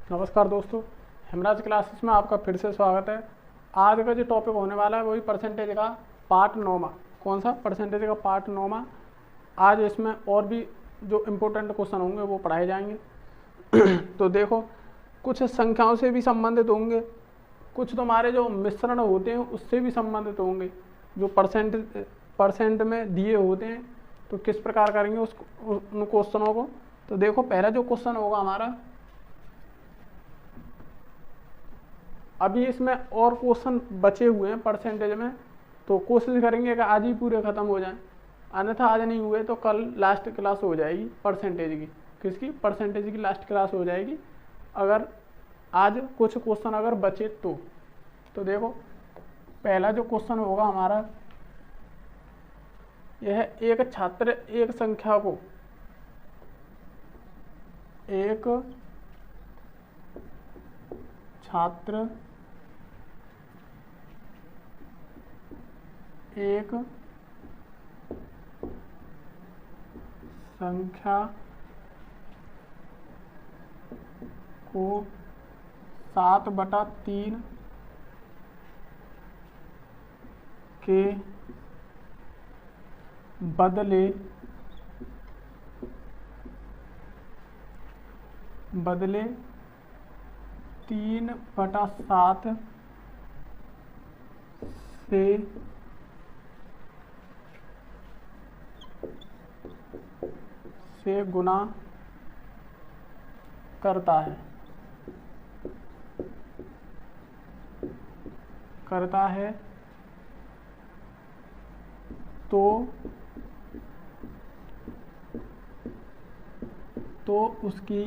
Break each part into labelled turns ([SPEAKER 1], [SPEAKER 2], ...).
[SPEAKER 1] नमस्कार दोस्तों, हेमराज क्लासेस में आपका फिर से स्वागत है। आज का जो टॉपिक होने वाला है वही परसेंटेज का पार्ट 9वां। कौन सा? परसेंटेज का पार्ट 9वां। आज इसमें और भी जो इम्पोर्टेंट क्वेश्चन होंगे वो पढ़ाए जाएंगे। तो देखो, कुछ संख्याओं से भी संबंधित होंगे, कुछ तुम्हारे जो मिश्रण होते हैं उससे भी संबंधित होंगे, जो परसेंट में दिए होते हैं। तो किस प्रकार करेंगे उन क्वेश्चनों को। तो देखो, पहला जो क्वेश्चन होगा हमारा, अभी इसमें और क्वेश्चन बचे हुए हैं परसेंटेज में, तो कोशिश करेंगे कि आज ही पूरे ख़त्म हो जाएं, अन्यथा आज नहीं हुए तो कल लास्ट क्लास हो जाएगी परसेंटेज की। किसकी? परसेंटेज की लास्ट क्लास हो जाएगी अगर आज कुछ क्वेश्चन अगर बचे तो देखो, पहला जो क्वेश्चन होगा हमारा, यह एक छात्र एक संख्या को एक छात्र एक संख्या को 7/3 के बदले 3/7 से गुना करता है तो उसकी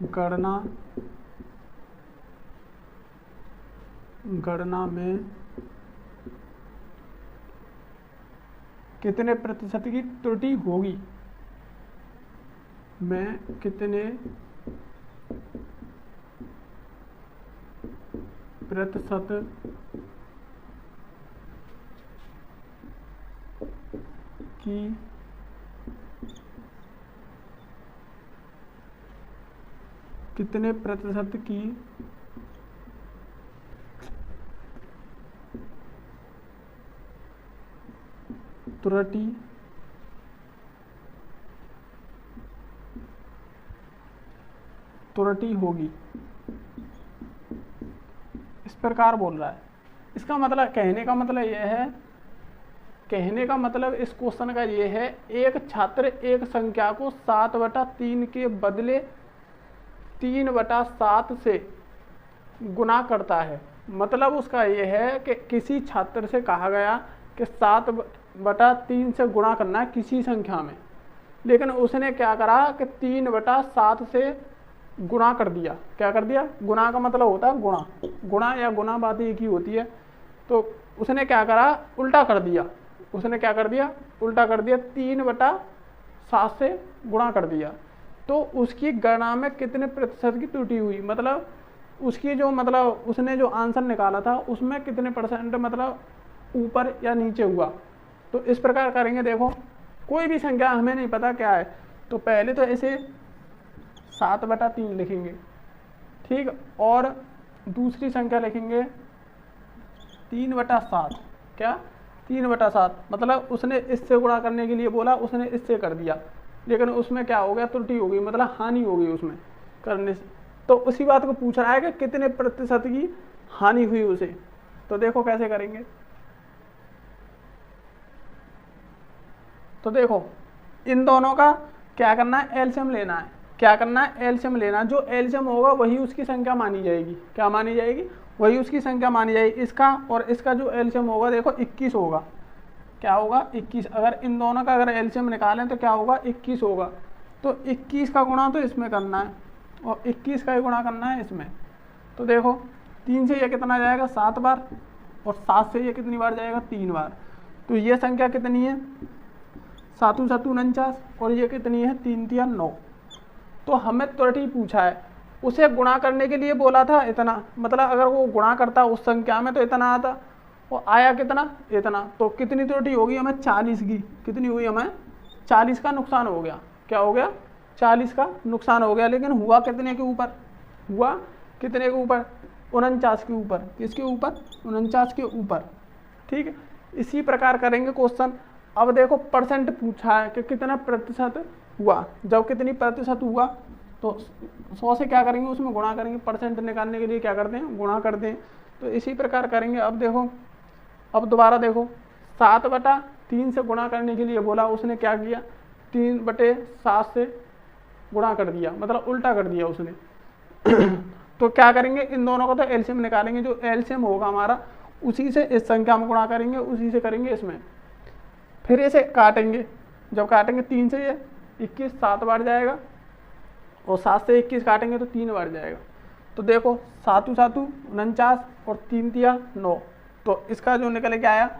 [SPEAKER 1] गणना में कितने प्रतिशत की त्रुटि होगी, में कितने प्रतिशत की त्रुटि होगी, इस प्रकार बोल रहा है। इसका मतलब कहने का मतलब इस क्वेश्चन का ये है, एक छात्र एक संख्या को 7/3 के बदले 3/7 से गुना करता है। मतलब उसका ये है कि किसी छात्र से कहा गया कि 7/3 से गुणा करना है किसी संख्या में, लेकिन उसने क्या करा कि 3/7 से गुणा कर दिया। क्या कर दिया? गुणा का मतलब होता है गुणा या गुणा बात एक ही होती है। तो उसने क्या करा? उल्टा कर दिया। 3/7 से गुणा कर दिया। तो उसकी गणना में कितने प्रतिशत की त्रुटि हुई, मतलब उसकी जो उसने जो आंसर निकाला था उसमें कितने परसेंट ऊपर या नीचे हुआ। तो इस प्रकार करेंगे। देखो, कोई भी संख्या हमें नहीं पता क्या है, तो पहले तो ऐसे 7/3 लिखेंगे, ठीक। और दूसरी संख्या लिखेंगे 3/7। क्या? 3/7 मतलब उसने इससे गुणा करने के लिए बोला, उसने इससे कर दिया, लेकिन उसमें क्या हो गया? त्रुटि हो गई, मतलब हानि हो गई उसमें करने से। तो उसी बात को पूछ रहा है कि कितने प्रतिशत की हानि हुई उसे। तो देखो कैसे करेंगे। तो देखो, इन दोनों का क्या करना है? एलसीएम लेना है। एलसीएम लेना। जो एलसीएम होगा वही उसकी संख्या मानी जाएगी। क्या मानी जाएगी? वही उसकी संख्या मानी जाएगी। इसका और इसका जो एलसीएम होगा, देखो 21 होगा। क्या होगा? 21। अगर इन दोनों का अगर एलसीएम निकालें तो क्या होगा? 21 होगा। तो 21 का गुणा तो इसमें करना है और 21 का ही गुणा करना है इसमें। तो देखो, 3 से ये कितना जाएगा? 7 बार, और 7 से ये कितनी बार जाएगा? 3 बार। तो ये संख्या कितनी है? 7 7 49, और ये कितनी है? 3 3 9। तो हमें त्रुटि पूछा है, उसे गुणा करने के लिए बोला था इतना, मतलब अगर वो गुणा करता उस संख्या में तो इतना आता, वो आया कितना? इतना। तो कितनी त्रुटि होगी हमें? 40 की। कितनी हुई हमें? 40 का नुकसान हो गया। क्या हो गया? 40 का नुकसान हो गया, लेकिन हुआ कितने के ऊपर, हुआ कितने के ऊपर, 49 के ऊपर। किसके ऊपर, 49 के ऊपर। ठीक है, इसी प्रकार करेंगे क्वेश्चन। अब देखो परसेंट पूछा है कि कितना प्रतिशत हुआ, जब कितनी प्रतिशत हुआ तो 100 से क्या करेंगे, उसमें गुणा करेंगे। परसेंट निकालने के लिए क्या करते हैं, गुणा करते हैं। तो इसी प्रकार करेंगे। अब देखो, अब दोबारा देखो, 7/3 से गुणा करने के लिए बोला, उसने क्या किया, 3/7 से गुणा कर दिया, मतलब उल्टा कर दिया उसने। तो क्या करेंगे, इन दोनों का तो एलसीएम निकालेंगे। जो एलसीएम होगा हमारा, उसी से इस संख्या में गुणा करेंगे, उसी से करेंगे इसमें। फिर इसे काटेंगे, जब काटेंगे 3 से ये 21 7 बार जाएगा, और 7 से 21 काटेंगे तो 3 बार जाएगा। तो देखो 7 7 49 और 3 तिया 9। तो इसका जो निकल के आया,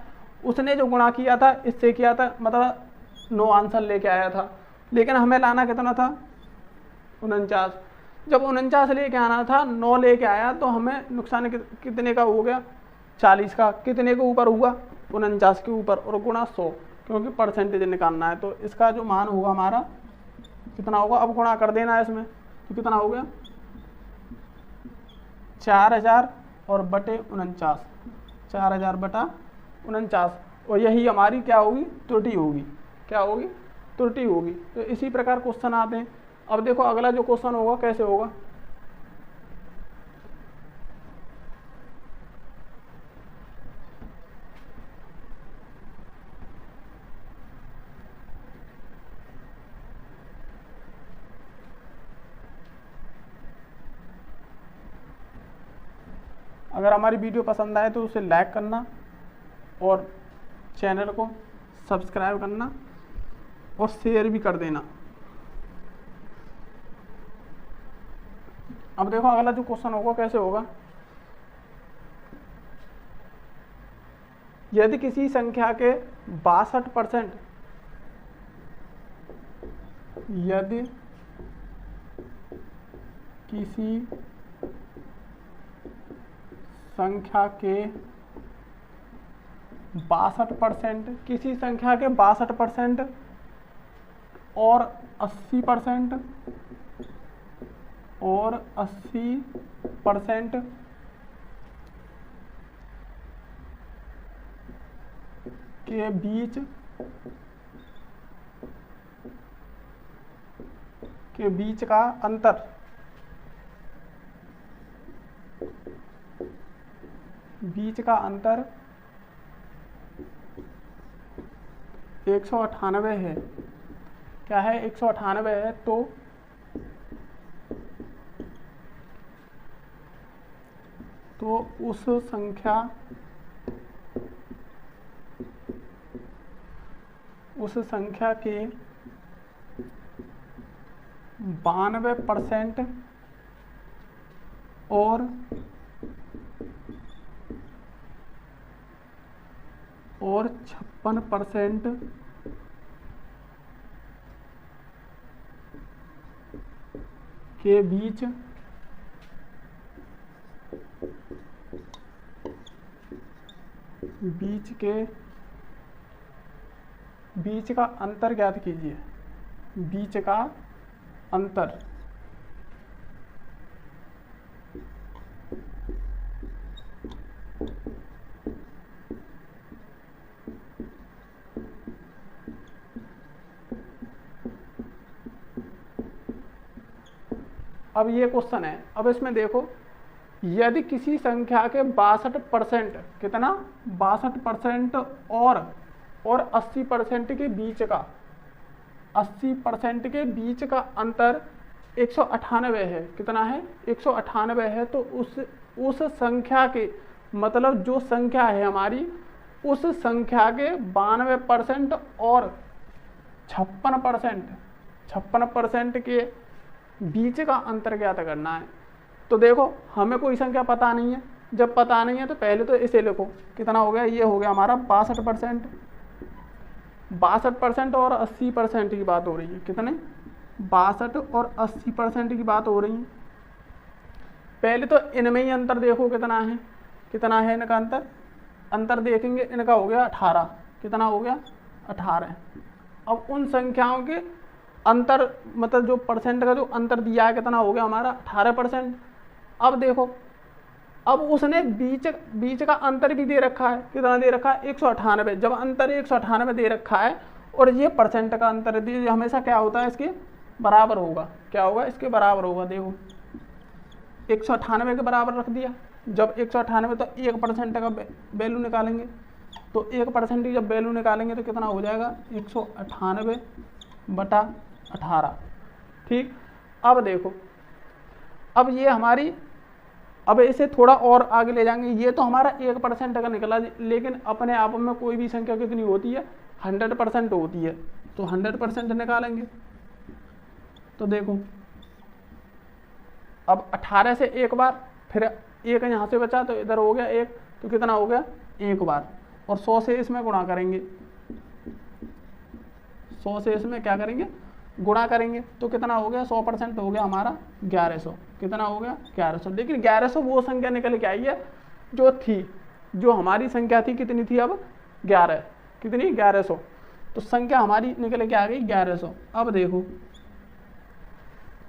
[SPEAKER 1] उसने जो गुणा किया था इससे किया था, मतलब 9 आंसर लेके आया था। लेकिन हमें लाना कितना था, 49। जब 49 लेके आना था, 9 लेके आया, तो हमें नुकसान कितने का हो गया, 40 का। कितने के ऊपर हुआ, 49 के ऊपर, और गुणा 100, क्योंकि परसेंटेज निकालना है। तो इसका जो मान होगा हमारा कितना होगा, अब गुणा कर देना है इसमें। तो कितना हो गया, 4000 और बटे 49, 4000 बटा 49। और यही हमारी क्या होगी, त्रुटि होगी। क्या होगी, त्रुटि होगी। तो इसी प्रकार क्वेश्चन आते हैं। अब देखो अगला जो क्वेश्चन होगा कैसे होगा। अगर हमारी वीडियो पसंद आए तो उसे लाइक करना और चैनल को सब्सक्राइब करना और शेयर भी कर देना। अब देखो अगला जो क्वेश्चन होगा कैसे होगा। यदि किसी संख्या के 62%, यदि किसी संख्या के 62%, किसी संख्या के 62% और 80% और 80% के बीच का अंतर, बीच का अंतर 198 है। क्या है, 198 है। तो उस संख्या के 92% और 56% के बीच का अंतर ज्ञात कीजिए। बीच का अंतर। अब ये क्वेश्चन है। अब इसमें देखो, यदि किसी संख्या के 62%, कितना, 62% और 80% के बीच का, 80% के बीच का अंतर 198 है। कितना है, 198 है। तो उस संख्या के, मतलब जो संख्या है हमारी, उस संख्या के 92% और 56% के बीच का अंतर ज्ञात करना है। तो देखो हमें कोई संख्या पता नहीं है। जब पता नहीं है तो पहले तो इसे लिखो। कितना हो गया, ये हो गया हमारा 62%। 62% और 80% की बात हो रही है। कितने, 62 और 80% की बात हो रही है। पहले तो इनमें ही अंतर देखो कितना है, कितना है इनका अंतर। अंतर देखेंगे, इनका हो गया 18। कितना हो गया, 18। अब उन संख्याओं के अंतर मतलब जो परसेंट का जो अंतर दिया है कितना हो गया हमारा 18%। अब देखो, अब उसने बीच का अंतर भी दे रखा है, कितना दे रखा है 198। जब अंतर 198 दे रखा है और ये परसेंट का अंतर दिए, हमेशा क्या होता है इसके बराबर होगा, क्या होगा इसके बराबर होगा। देखो 198 के बराबर रख दिया, जब 198 तो 1% का वैल्यू निकालेंगे, तो 1% की जब वैल्यू निकालेंगे तो कितना हो जाएगा 198/18। ठीक, अब देखो, अब ये हमारी, अब इसे थोड़ा और आगे ले जाएंगे, ये तो हमारा 1% का निकला, लेकिन अपने आप में कोई भी संख्या कितनी होती है 100% होती है, तो 100% निकालेंगे। तो देखो अब 18 से एक बार, फिर एक यहाँ से बचा तो इधर हो गया एक, तो कितना हो गया एक बार, और 100 से इसमें गुणा करेंगे, 100 से इसमें क्या करेंगे गुणा करेंगे, तो कितना हो गया 100% हो गया हमारा 1100। कितना हो गया 1100। लेकिन 1100 वो संख्या निकल के आई है जो थी, जो हमारी संख्या थी कितनी थी अब 11, कितनी 1100, तो संख्या हमारी निकल के आ गई 1100। अब देखो,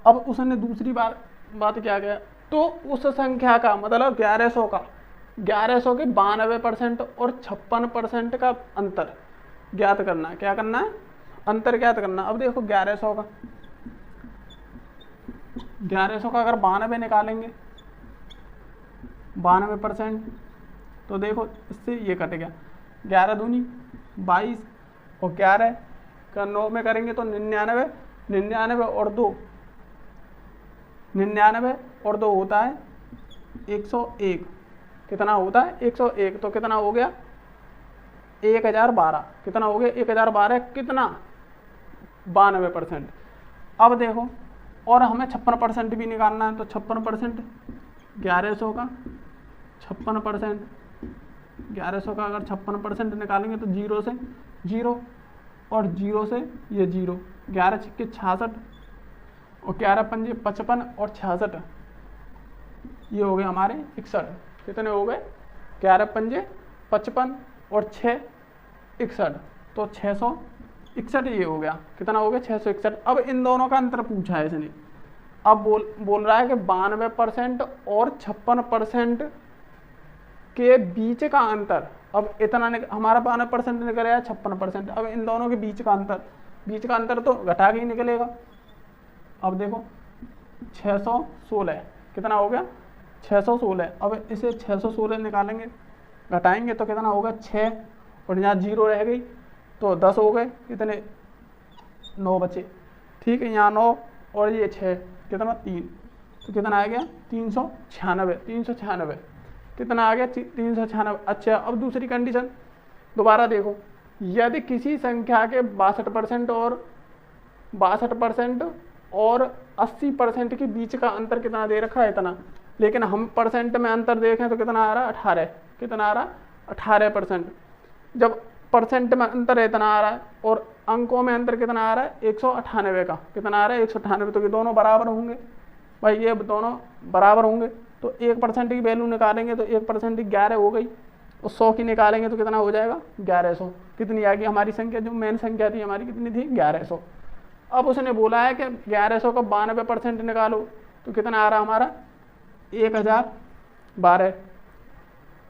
[SPEAKER 1] अब उसने दूसरी बात क्या किया, तो उस संख्या का मतलब 1100 का 1100 के 92% और 56% का अंतर ज्ञात करना है। क्या करना है, अंतर ज्ञात करना। अब देखो 1100 का अगर 92 निकालेंगे, 92%, तो देखो इससे ये कट गया, 11 दूनी 22 और 11 का 9 में करेंगे तो 99, 99 और 2, 99 और 2 होता है 101। कितना होता है 101, तो कितना हो गया 1012। कितना हो गया 1012, कितना 92%। अब देखो, और हमें 56% भी निकालना है, तो 56% 1100 का 56%, 1100 का अगर 56% निकालेंगे तो 0 से 0 और 0 से ये 0, 11 छक्के 66 और 11 पंजे 55 और 66, ये हो गए हमारे 61। कितने हो गए 11 पंजे 55 और 6 61, तो 661 ये हो गया। कितना हो गया 661। अब इन दोनों का अंतर पूछा है इसने, अब बोल रहा है कि 92% और 56% के बीच का अंतर, अब इतना हमारा 92% निकल आया 56%, अब इन दोनों के बीच का अंतर तो घटा के ही निकलेगा। अब देखो 616, कितना हो गया 616। अब इसे 616 निकालेंगे, घटाएंगे तो कितना होगा 6, और यहाँ 0 रह गई तो 10 हो गए, कितने 9 बचे। ठीक है, यहाँ 9 और ये 6, कितना 3, तो कितना आ गया 396। कितना आ गया 396। अच्छा, अब दूसरी कंडीशन दोबारा देखो, यदि किसी संख्या के 62% और 80% के बीच का अंतर कितना दे रखा है इतना, लेकिन हम परसेंट में अंतर देखें तो कितना आ रहा है 18। कितना आ रहा 18%। जब परसेंट में अंतर इतना आ रहा है और अंकों में अंतर कितना आ रहा है 198 का, कितना आ रहा है 198, तो ये दोनों बराबर होंगे भाई, ये दोनों बराबर होंगे। तो 1% की वैल्यू निकालेंगे तो 1% 11 हो गई, और 100 की निकालेंगे तो कितना हो जाएगा 1100। कितनी आ गई हमारी संख्या, जो मेन संख्या थी हमारी कितनी थी 1100। अब उसने बोला है कि 1100 का 92% निकालो, तो कितना आ रहा हमारा 1012,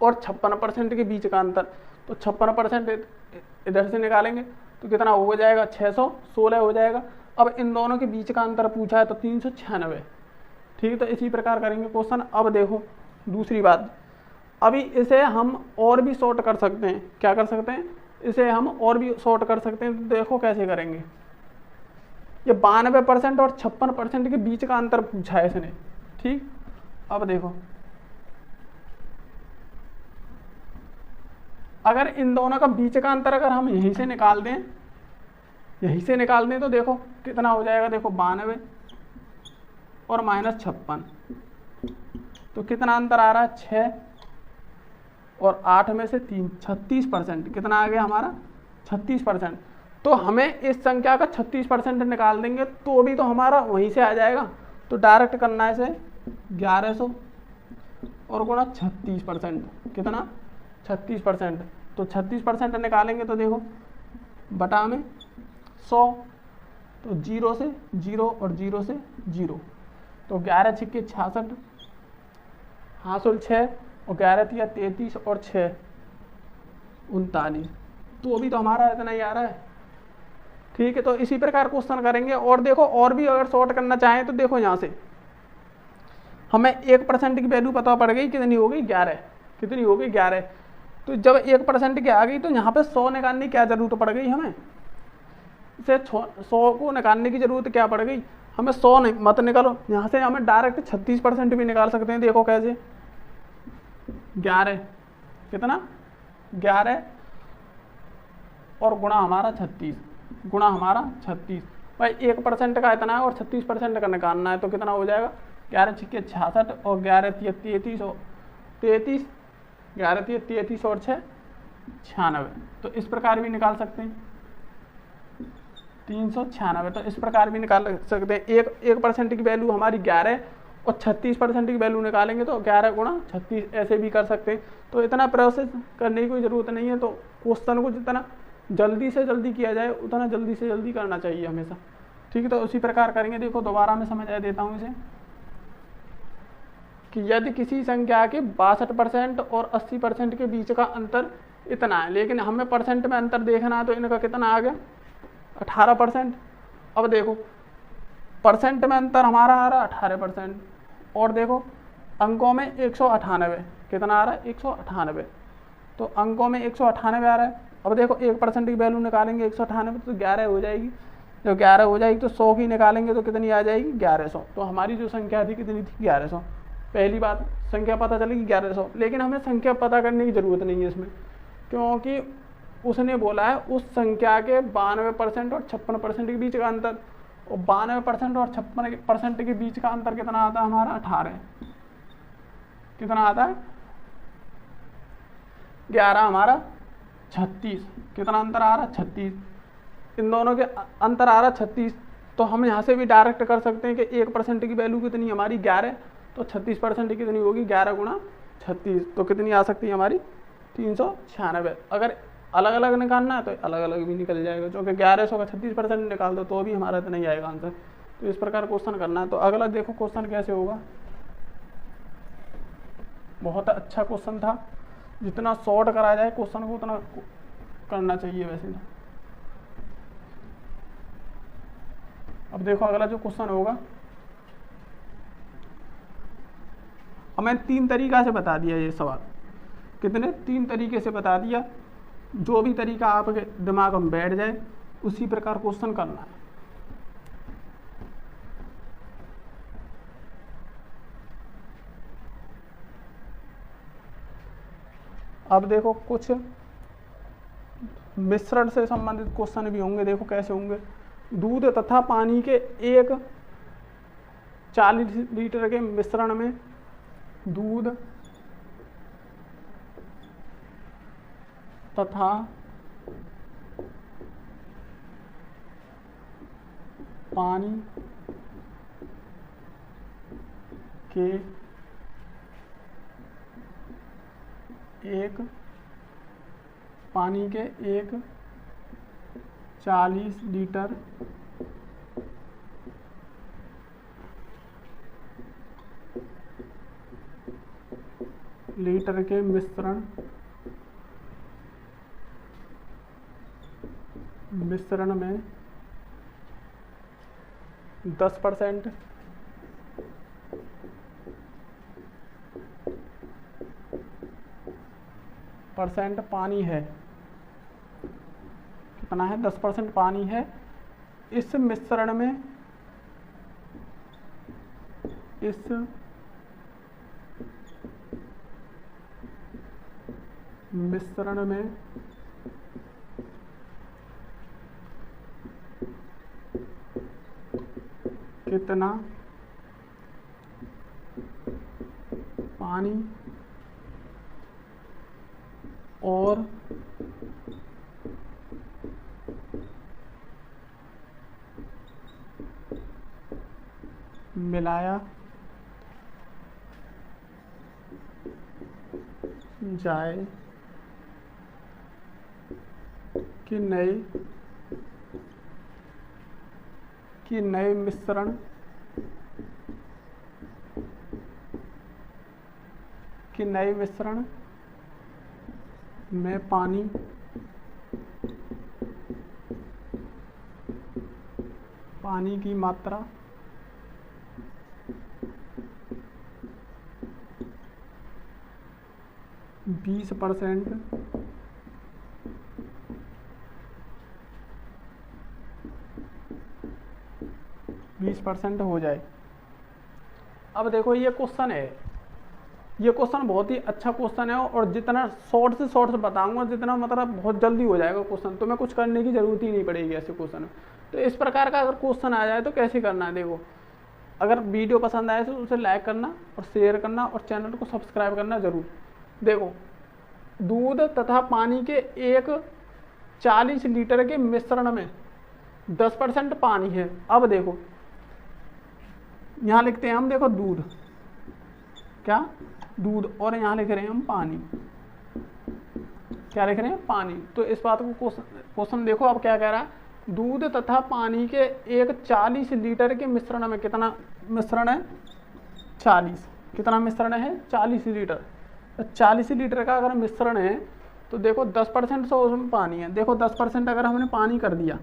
[SPEAKER 1] और 56% के बीच का अंतर, तो 56% इधर से निकालेंगे तो कितना हो जाएगा 616 हो जाएगा। अब इन दोनों के बीच का अंतर पूछा है तो 396। ठीक, तो इसी प्रकार करेंगे क्वेश्चन। अब देखो दूसरी बात, अभी इसे हम और भी शॉर्ट कर सकते हैं। क्या कर सकते हैं, इसे हम और भी शॉर्ट कर सकते हैं। तो देखो कैसे करेंगे, ये 92% और 56% के बीच का अंतर पूछा है इसने। ठीक, अब देखो, अगर इन दोनों का बीच का अंतर अगर हम यहीं से निकाल दें तो देखो कितना हो जाएगा, देखो 92 और -56, तो कितना अंतर आ रहा है 6 और 8 में से 3, 36%। कितना आ गया हमारा 36%। तो हमें इस संख्या का 36% निकाल देंगे तो भी तो हमारा वहीं से आ जाएगा। तो डायरेक्ट करना है इसे 1100 और गुणा 36%, कितना 36%। तो 36% निकालेंगे तो देखो बटा में 100, तो 0 से 0 और 0 से 0, तो 11 छिक्के 66, हासिल 6 और 11 तिया 33 और 6 39, तो अभी तो हमारा इतना ही आ रहा है। ठीक है, तो इसी प्रकार क्वेश्चन करेंगे। और देखो, और भी अगर सॉर्ट करना चाहें तो देखो यहाँ से हमें 1% की वैल्यू पता पड़ गई, कितनी हो गई 11, कितनी हो गई 11। तो जब 1% की आ गई तो यहाँ पे 100 निकालने की क्या जरूरत पड़ गई, हमें इसे 100 को निकालने की जरूरत क्या पड़ गई, हमें 100 नहीं मत निकालो, यहाँ से हमें डायरेक्ट 36% भी निकाल सकते हैं। देखो कैसे, 11 कितना 11 और गुणा हमारा 36, गुणा हमारा 36, भाई 1% का इतना है और 36% का निकालना है, तो कितना हो जाएगा 11 छिक्के 66 और 11 तिया 33 और 33, 11 तिया 33 और 6 96, तो इस प्रकार भी निकाल सकते हैं 396, तो इस प्रकार भी निकाल सकते हैं। 1% की वैल्यू हमारी 11 और 36% की वैल्यू निकालेंगे तो 11 गुणा 36 ऐसे भी कर सकते हैं। तो इतना प्रोसेस करने की कोई ज़रूरत नहीं है, तो क्वेश्चन को जितना जल्दी से जल्दी किया जाए उतना जल्दी से जल्दी करना चाहिए हमेशा। ठीक है, तो उसी प्रकार करेंगे। देखो दोबारा मैं समझा देता हूँ इसे, कि यदि किसी संख्या के 62% और 80% के बीच का अंतर इतना है, लेकिन हमें परसेंट में अंतर देखना है, तो इनका कितना आ गया 18%। अब देखो परसेंट में अंतर हमारा आ रहा है 18%, और देखो अंकों में 198, कितना आ रहा है 198, तो अंकों में 198 आ रहा है। अब देखो 1% की वैल्यू निकालेंगे 198, तो 11 हो जाएगी, जब 11 हो जाएगी तो 100 की निकालेंगे तो कितनी आ जाएगी 1100, तो हमारी जो संख्या थी कितनी थी 1100। पहली बात संख्या पता चलेगी 1100, लेकिन हमें संख्या पता करने की ज़रूरत नहीं है इसमें, क्योंकि उसने बोला है उस संख्या के 92% और 56% के बीच का अंतर, और 92% और 56% के बीच का अंतर कितना आता है हमारा 18, कितना आता है 11 हमारा 36, कितना अंतर आ रहा है 36, इन दोनों के अंतर आ रहा है 36। तो हम यहाँ से भी डायरेक्ट कर सकते हैं कि 1% की वैल्यू कितनी हमारी 11, तो 36% कितनी होगी 11 गुणा 36, तो कितनी आ सकती है हमारी 396। अगर अलग अलग निकालना है तो अलग अलग भी निकल जाएगा, क्योंकि 1100 का 36% निकाल दो तो भी हमारा इतना ही आएगा आंसर। तो इस प्रकार क्वेश्चन करना है। तो अगला देखो क्वेश्चन कैसे होगा, बहुत अच्छा क्वेश्चन था, जितना शॉर्ट करा जाए क्वेश्चन को उतना करना चाहिए वैसे। अब देखो अगला जो क्वेश्चन होगा, हमें 3 तरीका से बता दिया ये सवाल, कितने 3 तरीके से बता दिया, जो भी तरीका आपके दिमाग में बैठ जाए उसी प्रकार क्वेश्चन करना है। अब देखो कुछ मिश्रण से संबंधित क्वेश्चन भी होंगे, देखो कैसे होंगे। दूध तथा पानी के एक 40 लीटर के मिश्रण में दूध तथा पानी के एक 40 लीटर के मिश्रण में 10% पानी है, कितना है 10% पानी है। इस मिश्रण में कितना पानी और मिलाया जाए कि नहीं, कि नए मिश्रण में पानी की मात्रा 20% 20% हो जाए। अब देखो ये क्वेश्चन है, ये क्वेश्चन बहुत ही अच्छा क्वेश्चन है और जितना शॉर्ट से शॉर्ट बताऊंगा, जितना मतलब बहुत जल्दी हो जाएगा क्वेश्चन, तो मैं कुछ करने की जरूरत ही नहीं पड़ेगी ऐसे क्वेश्चन। तो इस प्रकार का अगर क्वेश्चन आ जाए तो कैसे करना है, देखो अगर वीडियो पसंद आए तो उसे लाइक करना और शेयर करना और चैनल को सब्सक्राइब करना जरूर। देखो दूध तथा पानी के एक 40 लीटर के मिश्रण में 10% पानी है। अब देखो यहाँ लिखते हैं हम, देखो दूध, क्या दूध, और यहाँ लिख रहे हैं हम पानी, क्या लिख रहे हैं, पानी। तो इस बात को क्वेश्चन देखो अब क्या कह रहा है, दूध तथा पानी के एक 40 लीटर के मिश्रण में कितना मिश्रण है, 40, कितना मिश्रण है, 40 लीटर। 40 लीटर का अगर मिश्रण है तो देखो 10% तो उसमें पानी है। देखो 10% अगर हमने पानी कर दिया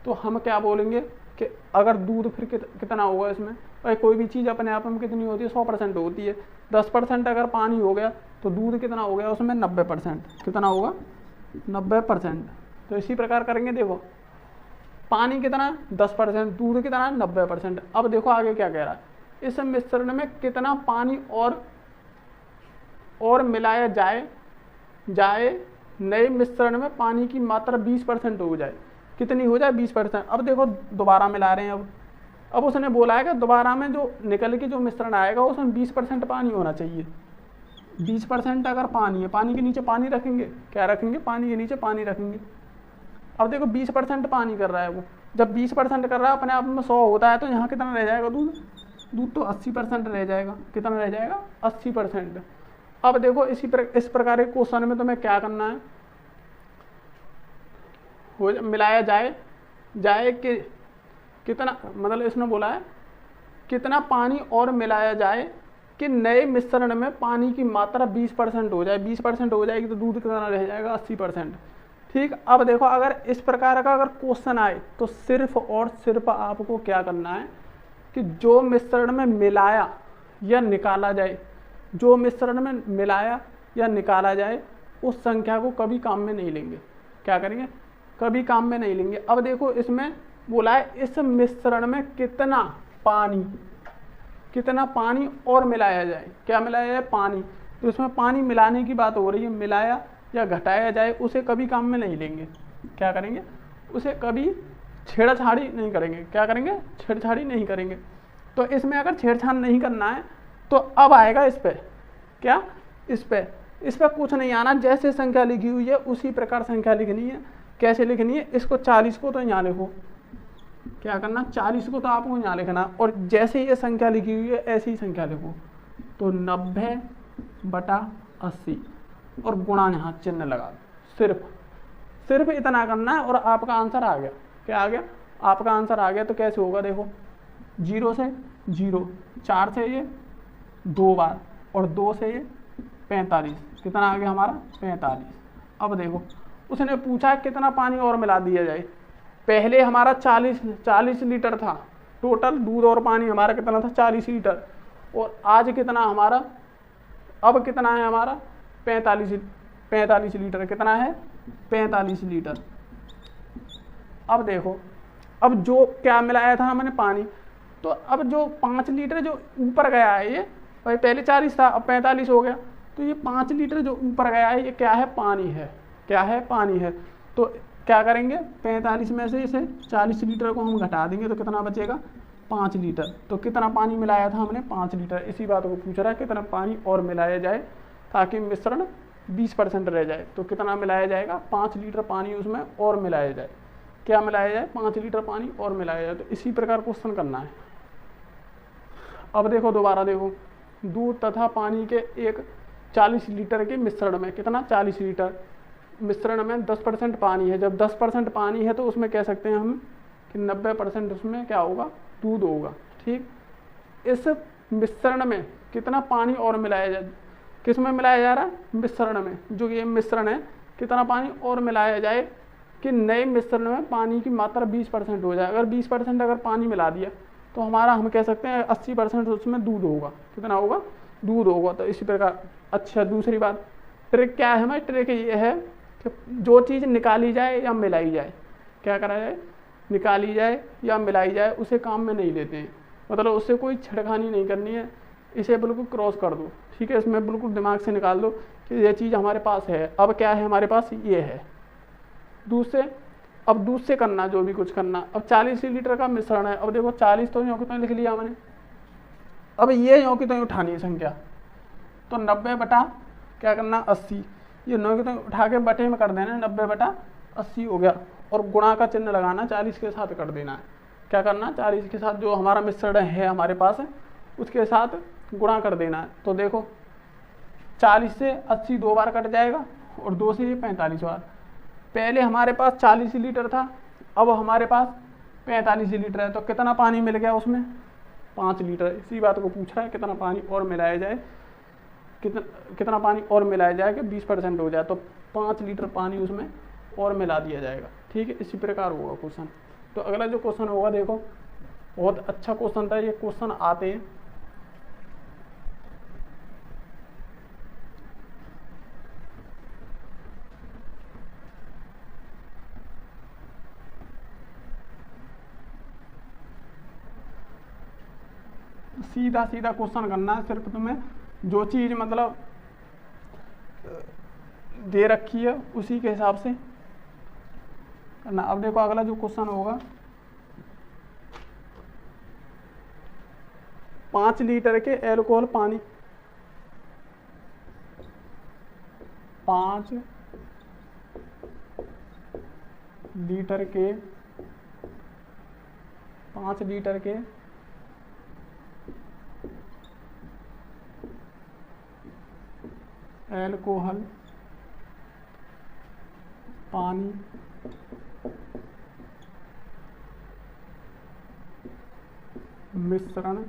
[SPEAKER 1] तो हम क्या बोलेंगे कि अगर दूध फिर कितना होगा इसमें, भाई कोई भी चीज़ अपने आप में कितनी होती है, 100% होती है। 10% अगर पानी हो गया तो दूध कितना हो गया उसमें, 90%, कितना होगा, 90%। तो इसी प्रकार करेंगे, देखो पानी कितना 10%, दूध कितना 90%। अब देखो आगे क्या कह रहा है, इस मिश्रण में कितना पानी और मिलाया जाए नए मिश्रण में पानी की मात्रा 20% हो जाए, कितनी हो जाए, 20%। अब देखो दोबारा मिला रहे हैं, अब उसने बोला है कि दोबारा में जो निकल के जो मिश्रण आएगा उसमें 20% पानी होना चाहिए। 20% अगर पानी है, पानी के नीचे पानी रखेंगे, क्या रखेंगे, पानी के नीचे पानी रखेंगे। अब देखो 20% पानी कर रहा है वो, जब 20% कर रहा है अपने आप में 100 होता है तो यहाँ कितना रह जाएगा, दूध तो 80% रह जाएगा, कितना रह जाएगा, 80%। अब देखो इस प्रकार के क्वेश्चन में तुम्हें क्या करना है, मिलाया जाए कि कितना, मतलब इसने बोला है कितना पानी और मिलाया जाए कि नए मिश्रण में पानी की मात्रा 20% हो जाए। 20% हो जाएगी तो दूध कितना रह जाएगा, 80%। ठीक। अब देखो अगर इस प्रकार का अगर क्वेश्चन आए तो सिर्फ और सिर्फ आपको क्या करना है कि जो मिश्रण में मिलाया या निकाला जाए, जो मिश्रण में मिलाया या निकाला जाए उस संख्या को कभी काम में नहीं लेंगे। क्या करेंगे, कभी काम में नहीं लेंगे। अब देखो इसमें बोला है इस मिश्रण में कितना पानी और मिलाया जाए, क्या मिलाया जाए, पानी। तो इसमें पानी मिलाने की बात हो रही है, मिलाया या घटाया जाए उसे कभी काम में नहीं लेंगे। क्या करेंगे, उसे कभी छेड़छाड़ी नहीं करेंगे। क्या करेंगे, छेड़छाड़ी नहीं करेंगे। तो इसमें अगर छेड़छाड़ नहीं करना है तो अब आएगा इस पे, क्या, इस पे कुछ नहीं आना, जैसे संख्या लिखी हुई है उसी प्रकार संख्या लिखनी है। कैसे लिखनी है, इसको 40 को तो यहाँ लिखो, क्या करना, 40 को तो आपको यहाँ लिखना, और जैसे ये संख्या लिखी हुई है ऐसी ही संख्या लिखो। तो 90/80 और गुणा यहाँ चिन्ह लगा दो। सिर्फ इतना करना है और आपका आंसर आ गया। क्या आ गया, आपका आंसर आ गया। तो कैसे होगा, देखो 0 से 0, 4 से ये 2 बार और 2 से ये 45, कितना आ गया हमारा, 45। अब देखो उसने पूछा कितना पानी और मिला दिया जाए। पहले हमारा 40 लीटर था टोटल दूध और पानी हमारा कितना था, 40 लीटर, और आज कितना हमारा, अब कितना है हमारा, 45 लीटर। कितना है, 45 लीटर। अब देखो, अब जो क्या मिलाया था हमने, पानी। तो अब जो 5 लीटर जो ऊपर गया है, ये भाई पहले 40 था, अब 45 हो गया। तो ये 5 लीटर जो ऊपर गया है ये क्या है, पानी है। क्या है, पानी है। तो क्या करेंगे, 45 में से इसे 40 लीटर को हम घटा देंगे तो कितना बचेगा, 5 लीटर। तो कितना पानी मिलाया था हमने, 5 लीटर। इसी बात को पूछ रहा है कितना पानी और मिलाया जाए ताकि मिश्रण 20% रह जाए। तो कितना मिलाया जाएगा, 5 लीटर पानी उसमें और मिलाया जाए। क्या मिलाया जाए, 5 लीटर पानी और मिलाया जाए। तो इसी प्रकार क्वेश्चन करना है। अब देखो दोबारा देखो, दूध तथा पानी के एक 40 लीटर के मिश्रण में, कितना, 40 लीटर मिश्रण में 10% पानी है। जब 10% पानी है तो उसमें कह सकते हैं हम कि 90% उसमें क्या होगा, दूध होगा। ठीक, इस मिश्रण में कितना पानी और मिलाया जाए, किस में मिलाया जा रहा है, मिश्रण में, जो ये मिश्रण है, कितना पानी और मिलाया जाए कि नए मिश्रण में पानी की मात्रा 20% हो जाए। अगर 20% अगर पानी मिला दिया तो हमारा, हम कह सकते हैं 80% उसमें दूध होगा। कितना होगा, दूध होगा। तो इसी प्रकार, अच्छा दूसरी बात, ट्रिक क्या है हमारी, ट्रिक ये है कि जो चीज़ निकाली जाए या मिलाई जाए, क्या करा जाए, निकाली जाए या मिलाई जाए, उसे काम में नहीं लेते हैं, मतलब उससे कोई छिड़खानी नहीं करनी है, इसे बिल्कुल क्रॉस कर दो। ठीक है, इसमें बिल्कुल दिमाग से निकाल दो कि ये चीज़ हमारे पास है। अब क्या है हमारे पास, ये है दूध से। अब दूध से करना जो भी कुछ करना, अब 40 लीटर का मिश्रण है। अब देखो 40 तो यों की तो लिख लिया मैंने, अब ये यों की तो उठानी है संख्या, तो 90 बटा क्या करना, 80, ये 9 की तो उठा के बटे में कर देना, 90 बटा 80 हो गया, और गुणा का चिन्ह लगाना, 40 के साथ कर देना है। क्या करना, 40 के साथ जो हमारा मिश्रण है हमारे पास है उसके साथ गुणा कर देना है। तो देखो 40 से 80 2 बार कट जाएगा और 2 से ये 45 बार। पहले हमारे पास 40 लीटर था, अब हमारे पास 45 लीटर है, तो कितना पानी मिल गया उसमें, 5 लीटर। इसी बात को पूछ रहा है, कितना पानी और मिलाया जाए, कितना पानी और मिलाया जाए कि 20% हो जाए, तो 5 लीटर पानी उसमें और मिला दिया जाएगा। ठीक है, इसी प्रकार होगा क्वेश्चन। तो अगला जो क्वेश्चन होगा, देखो बहुत अच्छा क्वेश्चन था, ये क्वेश्चन आते हैं सीधा सीधा क्वेश्चन करना है, सिर्फ तुम्हें जो चीज़ मतलब दे रखी है उसी के हिसाब से करना। अब देखो अगला जो क्वेश्चन होगा, 5 लीटर के एल्कोहल पानी, 5 लीटर के एल्कोहल पानी मिश्रण में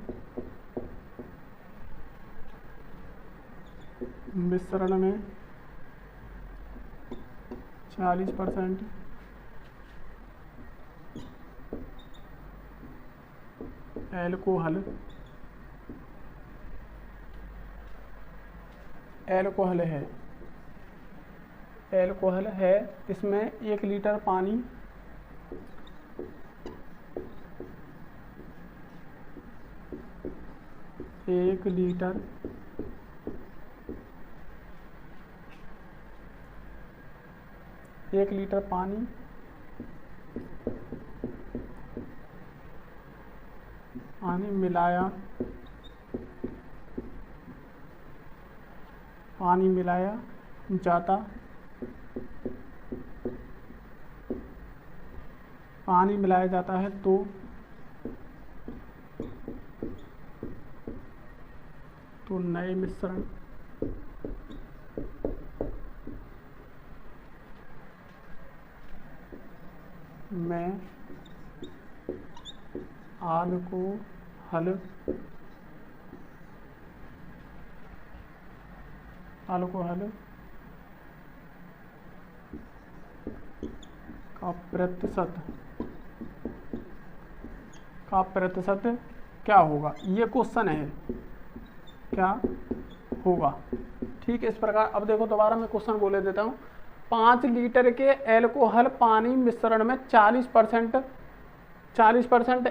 [SPEAKER 1] 40% एल्कोहल है, इसमें 1 लीटर पानी 1 लीटर पानी मिलाया जाता है तो नए मिश्रण में अल्कोहल का प्रतिशत क्या होगा, ये क्वेश्चन है, क्या होगा। ठीक है, इस प्रकार। अब देखो दोबारा मैं क्वेश्चन बोले देता हूँ। 5 लीटर के एल्कोहल पानी मिश्रण में 40%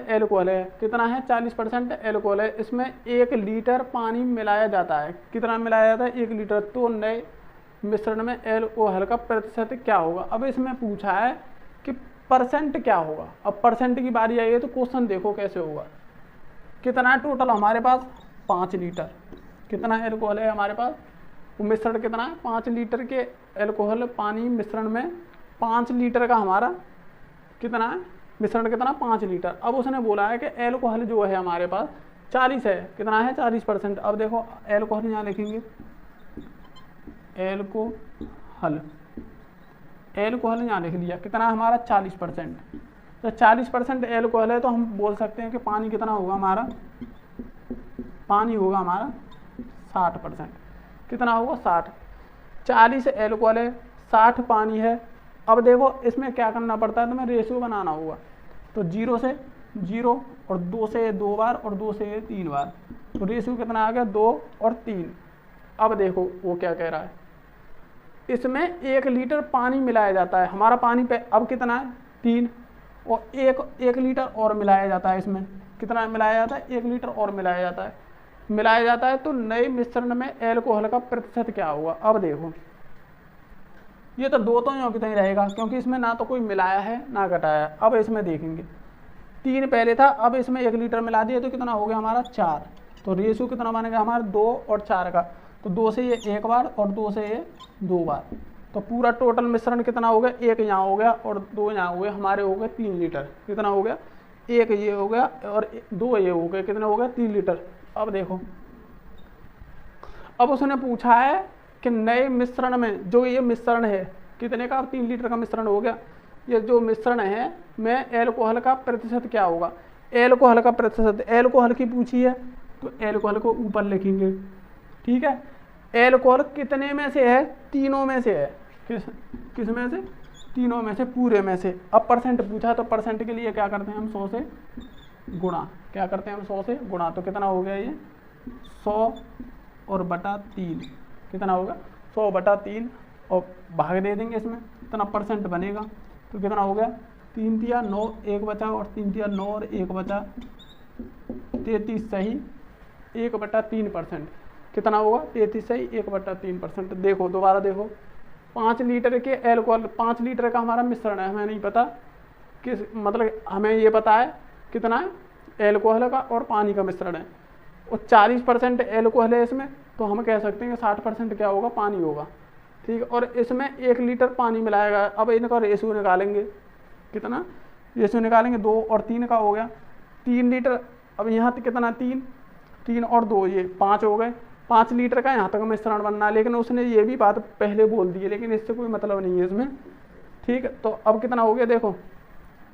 [SPEAKER 1] एल्कोहल है। कितना है, 40% एल्कोहल है। इसमें 1 लीटर पानी मिलाया जाता है। कितना मिलाया जाता है, 1 लीटर। तो नए मिश्रण में एल्कोहल का प्रतिशत क्या होगा। अब इसमें पूछा है कि परसेंट क्या होगा। अब परसेंट की बारी आई है तो क्वेश्चन देखो कैसे होगा। कितना टोटल हमारे पास, 5 लीटर। कितना एल्कोहल है हमारे पास, वो मिश्रण कितना है, 5 लीटर के एल्कोहल पानी मिश्रण में 5 लीटर का हमारा कितना है, मिश्रण कितना, 5 लीटर। अब उसने बोला है कि एल्कोहल जो है हमारे पास 40 है। कितना है, 40%। अब देखो एल्कोहल यहाँ लिखेंगे, एल्कोहल यहाँ लिख लिया। कितना हमारा, 40%। तो 40% एल्कोहल है तो हम बोल सकते हैं कि पानी कितना होगा हमारा, पानी होगा हमारा 60%। कितना होगा 60। 40 एल्कोहल है, 60 पानी है। अब देखो इसमें क्या करना पड़ता है, तुम्हें रेशियो बनाना होगा। तो 0 से 0 और 2 से 2 बार और 2 से 3 बार, तो रेशियो कितना आ गया 2 और 3। अब देखो वो क्या कह रहा है, इसमें 1 लीटर पानी मिलाया जाता है। हमारा पानी पे अब कितना है 3, और 1 लीटर और मिलाया जाता है। इसमें कितना मिलाया जाता है, 1 लीटर और मिलाया जाता है। तो नए मिश्रण में एल्कोहल का प्रतिशत क्या होगा। अब देखो ये तो दो तो यूं की नहीं रहेगा, क्योंकि इसमें ना तो कोई मिलाया है ना घटाया है। अब इसमें देखेंगे 3 पहले था, अब इसमें 1 लीटर मिला दिया तो कितना हो गया हमारा 4। तो रेशियो कितना बनेगा हमारा 2 और 4 का। तो 2 से ये 1 बार और 2 से ये 2 बार। तो पूरा टोटल मिश्रण कितना हो गया, 1 यहाँ हो गया और 2 यहाँ हो गए, हमारे हो गए 3 लीटर। कितना हो गया, 1 ये हो गया और 2 ये हो गए, कितना हो गया 3 लीटर। अब देखो अब उसने पूछा है कि नए मिश्रण में जो ये मिश्रण है कितने का, 3 लीटर का मिश्रण हो गया। ये जो मिश्रण है में एल्कोहल का प्रतिशत क्या होगा। एल्कोहल का प्रतिशत, एल्कोहल की पूछी है तो एल्कोहल को ऊपर लिखेंगे, ठीक है। एल्कोहल कितने में से है, तीनों में से है। किस में से, तीनों में से, पूरे में से। अब परसेंट पूछा तो परसेंट के लिए क्या करते हैं हम 100 से गुणा। क्या करते हैं हम 100 से गुणा। तो कितना हो गया ये 100 और बटा 3, कितना होगा 100 बटा 3 और भाग दे देंगे इसमें, इतना परसेंट बनेगा। तो कितना हो गया 3 तिया 9, 1 बचा और 3 तिया 9 और 1 बचा 33 सही 1 बटा 3%। कितना होगा 33 सही 1 बटा 3%। देखो दोबारा देखो, 5 लीटर के एल्कोहल, 5 लीटर का हमारा मिश्रण है, हमें नहीं पता किस, मतलब हमें ये पता है कितना है एल्कोहल का और पानी का मिश्रण है, और 40% एल्कोहल है इसमें, तो हम कह सकते हैं कि 60% क्या होगा, पानी होगा, ठीक है। और इसमें 1 लीटर पानी मिलाया गया। अब इनका रेशियो निकालेंगे, कितना रेशियो निकालेंगे, 2 और 3 का हो गया 3 लीटर। अब यहाँ तक कितना 3 और 2 ये 5 हो गए, 5 लीटर का यहाँ तक मिश्रण बनना है। लेकिन उसने ये भी बात पहले बोल दी है, लेकिन इससे कोई मतलब नहीं है इसमें, ठीक है। तो अब कितना हो गया देखो,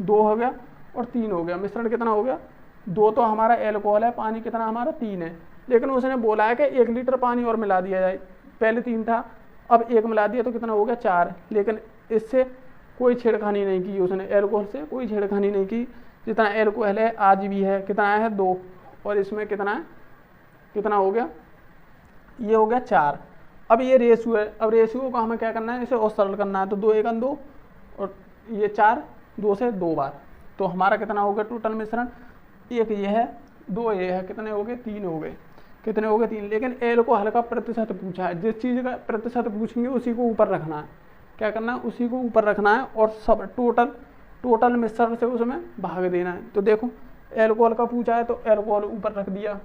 [SPEAKER 1] 2 हो गया और 3 हो गया, मिश्रण कितना हो गया 2 तो हमारा एल्कोहल है, पानी कितना हमारा 3 है। लेकिन उसने बोला है कि 1 लीटर पानी और मिला दिया जाए, पहले 3 था अब 1 मिला दिया तो कितना हो गया 4। लेकिन इससे कोई छेड़खानी नहीं की उसने, एल्कोहल से कोई छेड़खानी नहीं की। जितना एल्कोहल है आज भी है, कितना है 2, और इसमें कितना है, कितना हो गया ये हो गया 4। अब ये रेशियो है, अब रेशियो को हमें क्या करना है, इसे और सरल करना है। तो 2 1 2 और ये 4, 2 से 2 बार, तो हमारा कितना हो गया टोटल मिश्रण, 1 ये है 2 ये है, कितने हो गए 3 हो गए, कितने हो गए 3। लेकिन एल्कोहल का प्रतिशत पूछा है, जिस चीज़ का प्रतिशत पूछेंगे उसी को ऊपर रखना है। क्या करना है, उसी को ऊपर रखना है और सब टोटल मिश्रण से उसमें भाग देना है। तो देखो एल्कोहल का पूछा है तो एल्कोहल ऊपर रख दिया,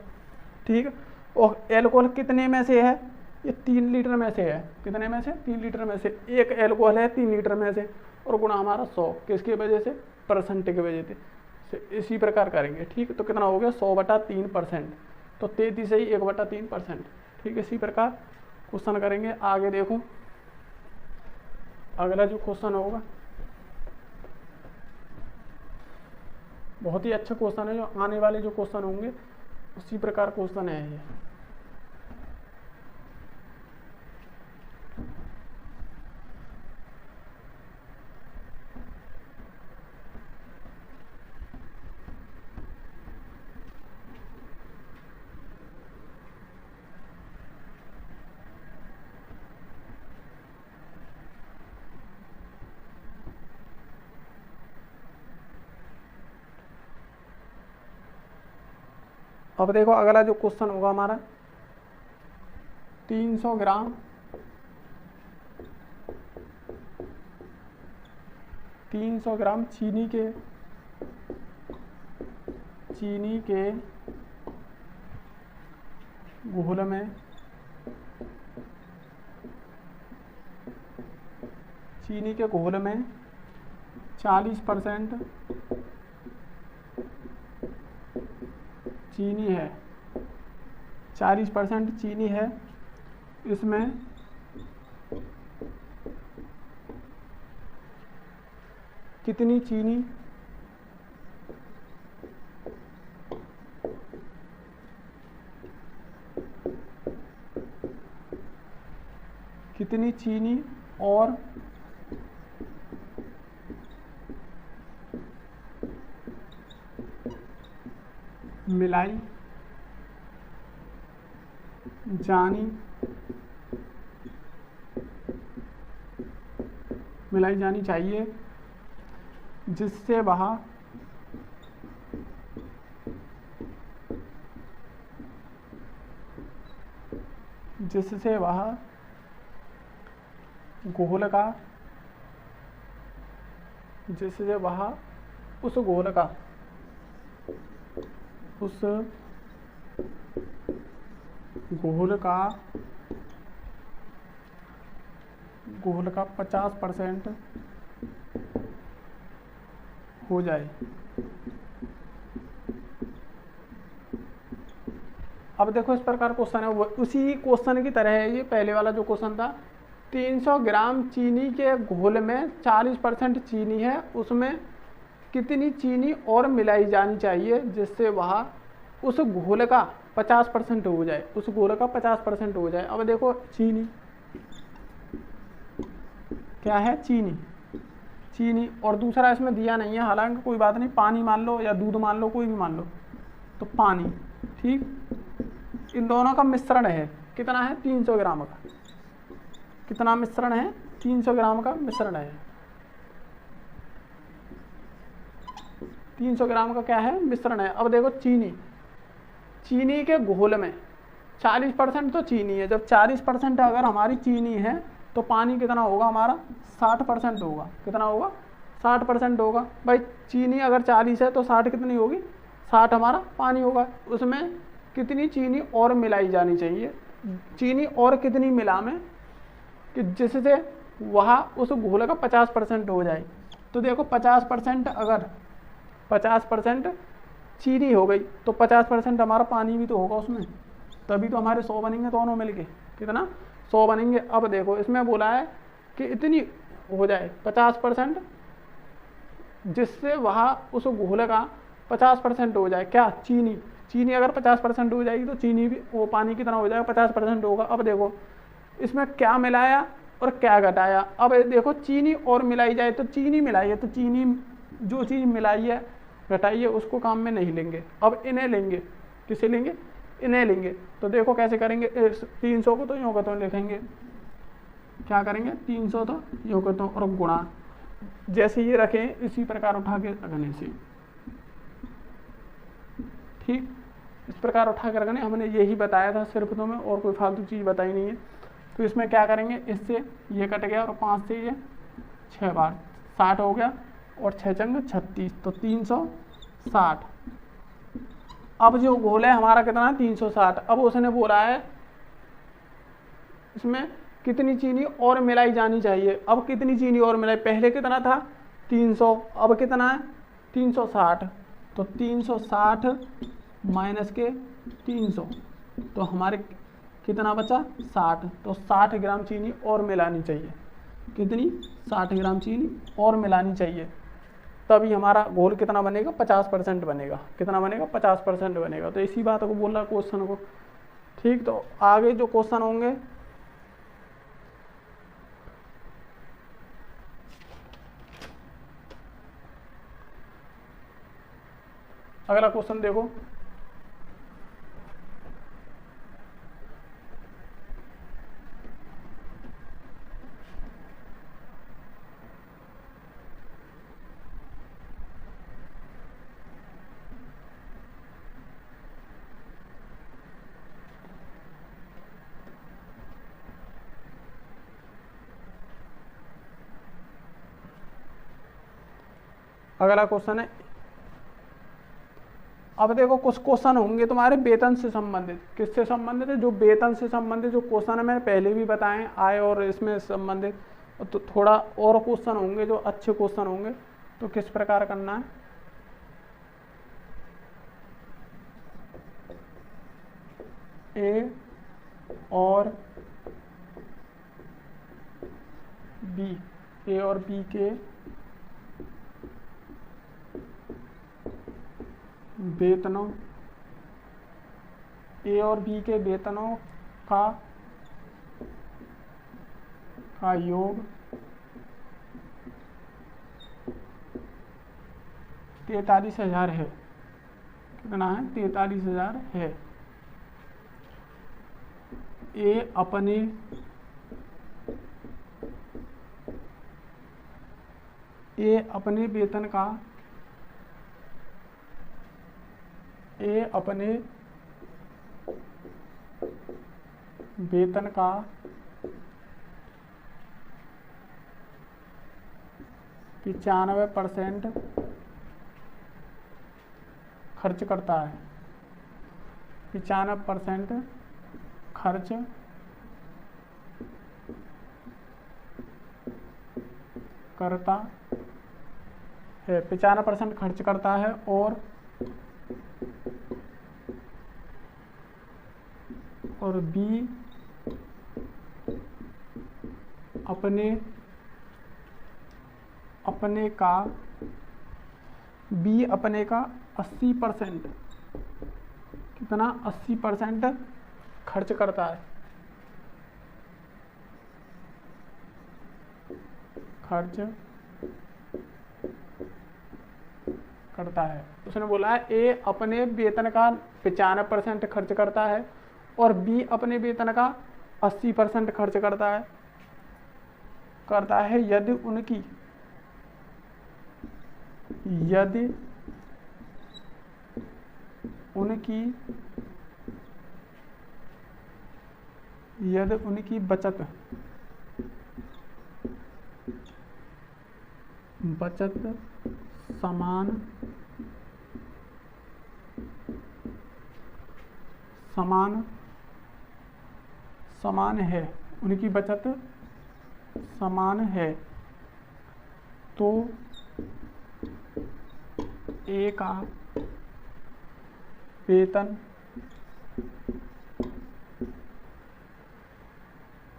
[SPEAKER 1] ठीक है। और एल्कोहल कितने में से है, ये 3 लीटर में से है, कितने में से 3 लीटर में से। 1 एल्कोहल है 3 लीटर में से, और गुणा हमारा 100 किसकी वजह से, परसेंट की वजह से। इसी प्रकार करेंगे, ठीक। तो कितना हो गया 100 बटा 3%, तो 33 ही 1 बटा 3%, ठीक। इसी प्रकार क्वेश्चन करेंगे आगे। देखो अगला जो क्वेश्चन होगा बहुत ही अच्छा क्वेश्चन है, जो आने वाले जो क्वेश्चन होंगे उसी प्रकार क्वेश्चन है ये। अब देखो अगला जो क्वेश्चन होगा हमारा 300 ग्राम 300 ग्राम चीनी के घोल में 40% चीनी है, 40% चीनी है। इसमें कितनी चीनी कितनी चीनी और मिलाई जानी चाहिए जिससे वह उस घोल का 50% हो जाए। अब देखो इस प्रकार क्वेश्चन है, उसी क्वेश्चन की तरह है ये पहले वाला जो क्वेश्चन था। 300 ग्राम चीनी के घोल में 40% चीनी है, उसमें कितनी चीनी और मिलाई जानी चाहिए जिससे वह उस घोल का 50% हो जाए, उस घोल का 50% हो जाए। अब देखो चीनी क्या है, चीनी और दूसरा इसमें दिया नहीं है, हालांकि कोई बात नहीं, पानी मान लो या दूध मान लो, कोई भी मान लो, तो पानी, ठीक। इन दोनों का मिश्रण है, कितना है, 300 ग्राम का। कितना मिश्रण है, 300 ग्राम का मिश्रण है। 300 ग्राम का क्या है, मिश्रण है। अब देखो चीनी के घोल में 40% तो चीनी है। जब 40% अगर हमारी चीनी है तो पानी कितना होगा हमारा, 60% होगा। कितना होगा, 60% होगा। भाई चीनी अगर 40 है तो 60 कितनी होगी, 60 हमारा पानी होगा। उसमें कितनी चीनी और मिलाई जानी चाहिए, चीनी और कितनी मिला में कि जिससे वह उस घोल का 50% हो जाए। तो देखो 50% अगर 50% चीनी हो गई तो 50% हमारा पानी भी तो होगा उसमें, तभी तो हमारे 100 बनेंगे दोनों मिलके। कितना, 100 बनेंगे। अब देखो इसमें बोला है कि इतनी हो जाए 50%, जिससे वह उस घोल का 50% हो जाए। क्या, चीनी अगर 50% हो जाएगी तो चीनी भी, वो पानी कितना हो जाएगा, 50% होगा। अब देखो इसमें क्या मिलाया और क्या घटाया। अब देखो चीनी और मिलाई जाए तो चीनी मिलाई है, तो चीनी जो चीज़ मिलाई है घटाई है उसको काम में नहीं लेंगे। अब इन्हें लेंगे, किसे लेंगे, इन्हें लेंगे। तो देखो कैसे करेंगे, 300 को तो यूँ करते हुए लिखेंगे, क्या करेंगे, 300 तो यूँ करते हैं और गुणा, जैसे ये रखें इसी प्रकार उठा के रखने से, ठीक। इस प्रकार उठा के रखने, हमने यही बताया था सिर्फ तुम्हें, और कोई फालतू चीज़ बताई नहीं है। तो इसमें क्या करेंगे, इससे ये कट गया और 5 से ये 6 बार 60 हो गया, और 6 चंग 36, तो 360। अब जो घोल है हमारा कितना है, 360। अब उसने बोला है इसमें कितनी चीनी और मिलाई जानी चाहिए। अब कितनी चीनी और मिलाई, पहले कितना था 300, अब कितना है 360। तो 360 माइनस के 300, तो हमारे कितना बचा, 60। तो 60 ग्राम चीनी और मिलानी चाहिए। कितनी, 60 ग्राम चीनी और मिलानी चाहिए, तभी हमारा घोल कितना बनेगा, 50% बनेगा। कितना बनेगा, 50% बनेगा। तो इसी बात को बोल रहा क्वेश्चन को, ठीक। तो आगे जो क्वेश्चन होंगे, अगला क्वेश्चन देखो, अगला क्वेश्चन है। अब देखो कुछ क्वेश्चन होंगे तुम्हारे वेतन से संबंधित। किससे संबंधित है, जो वेतन से संबंधित जो क्वेश्चन है मैंने पहले भी बताए, आय और इसमें संबंधित। तो थोड़ा और क्वेश्चन होंगे जो अच्छे क्वेश्चन होंगे, तो किस प्रकार करना है, ए और बी के वेतनों, ए और बी के वेतनों का का योग 43,000 है। कितना है? 43,000 है। ए अपने वेतन का 95% खर्च करता है। 95% खर्च करता है, 95% खर्च करता है, और बी अपने का 80%, कितना? 80% खर्च करता है। उसने बोला है ए अपने वेतन का 95% खर्च करता है और बी अपने वेतन का 80% खर्च करता है यदि उनकी बचत समान है, उनकी बचत समान है, तो ए का